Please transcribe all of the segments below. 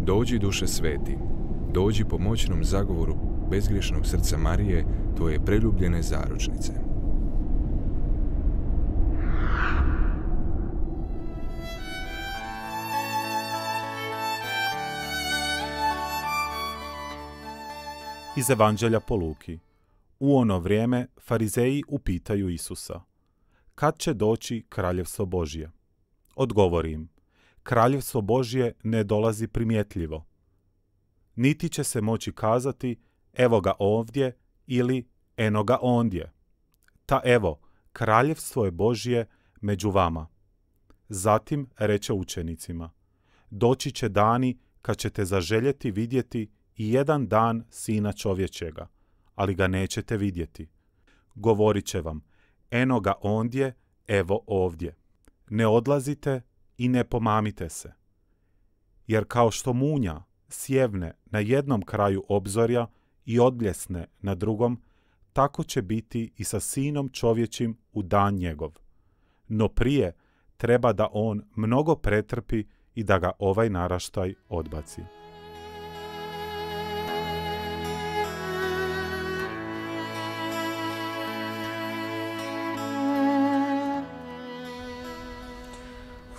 Dođi, duše sveti, dođi po moćnom zagovoru bezgriješnog srca Marije, tvoje preljubljene zaručnice. Iz Evanđelja po Luki. U ono vrijeme farizeji upitaju Isusa: kad će doći kraljevstvo Božje? Odgovori im: kraljevstvo Božje ne dolazi primjetljivo. Niti će se moći kazati evo ga ovdje ili eno ga ondje. Ta evo, kraljevstvo je Božje među vama. Zatim reče učenicima: doći će dani kad ćete zaželjeti vidjeti i jedan dan Sina čovječega, ali ga nećete vidjeti. Govorit će vam: eno ga ondje, evo ovdje. Ne odlazite i ne pomamite se. Jer kao što munja sjevne na jednom kraju obzorja i odbljesne na drugom, tako će biti i sa Sinom čovječim u dan njegov. No prije treba da on mnogo pretrpi i da ga ovaj naraštaj odbaci.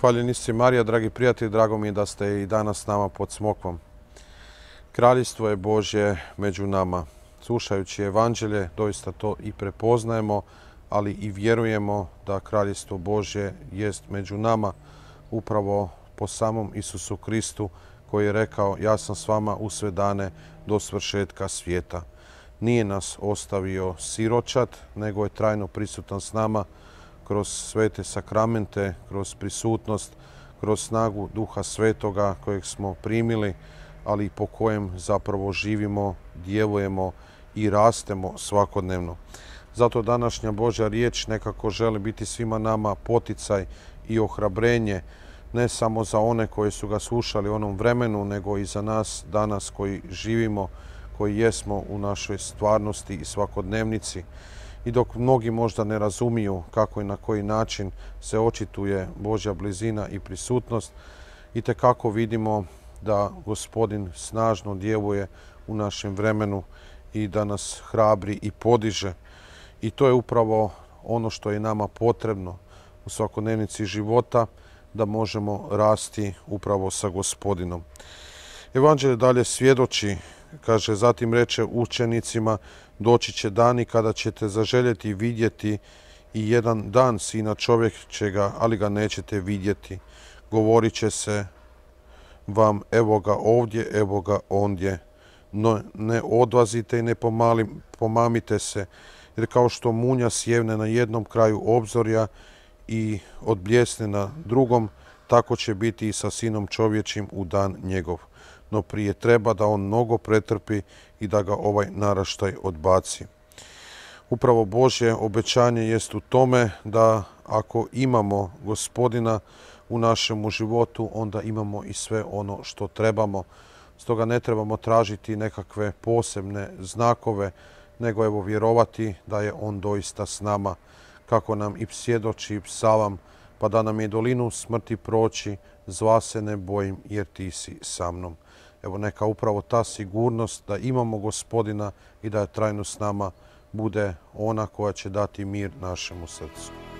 Hvaljeni si Marija, dragi prijatelji, drago mi je da ste i danas s nama pod smokvom. Kraljevstvo je Božje među nama. Slušajući Evanđelje doista to i prepoznajemo, ali i vjerujemo da Kraljevstvo Božje jest među nama upravo po samom Isusu Kristu koji je rekao: ja sam s vama u sve dane do svršetka svijeta. Nije nas ostavio siročad, nego je trajno prisutan s nama kroz svete sakramente, kroz prisutnost, kroz snagu Duha Svetoga kojeg smo primili, ali po kojem zapravo živimo, djelujemo i rastemo svakodnevno. Zato današnja Božja riječ nekako želi biti svima nama poticaj i ohrabrenje, ne samo za one koji su ga slušali u onom vremenu, nego i za nas danas koji živimo, koji jesmo u našoj stvarnosti i svakodnevnici. I dok mnogi možda ne razumiju kako i na koji način se očituje Božja blizina i prisutnost, itekako vidimo da Gospodin snažno djeluje u našem vremenu i da nas hrabri i podiže. I to je upravo ono što je nama potrebno u svakodnevnici života, da možemo rasti upravo sa Gospodinom. Evanđelje dalje svjedoči, kaže: zatim reče učenicima: doći će dani kada ćete zaželjeti vidjeti i jedan dan Sina čovječega, ali ga nećete vidjeti. Govorit će se vam: evo ga ovdje, evo ga ondje. No ne odlazite i ne pomamite se, jer kao što munja sjevne na jednom kraju obzorja i odbljesne na drugom, tako će biti i sa Sinom čovječim u dan njegov. No prije treba da on mnogo pretrpi i da ga ovaj naraštaj odbaci. Upravo Božje obećanje jest u tome da ako imamo Gospodina u našemu životu, onda imamo i sve ono što trebamo. Stoga ne trebamo tražiti nekakve posebne znakove, nego evo vjerovati da je on doista s nama, kako nam i svjedoči psalam: pa da nam je dolinu smrti proći, zla se ne bojim, jer ti si sa mnom. Evo neka upravo ta sigurnost da imamo Gospodina i da je trajno s nama bude ona koja će dati mir našemu srcu.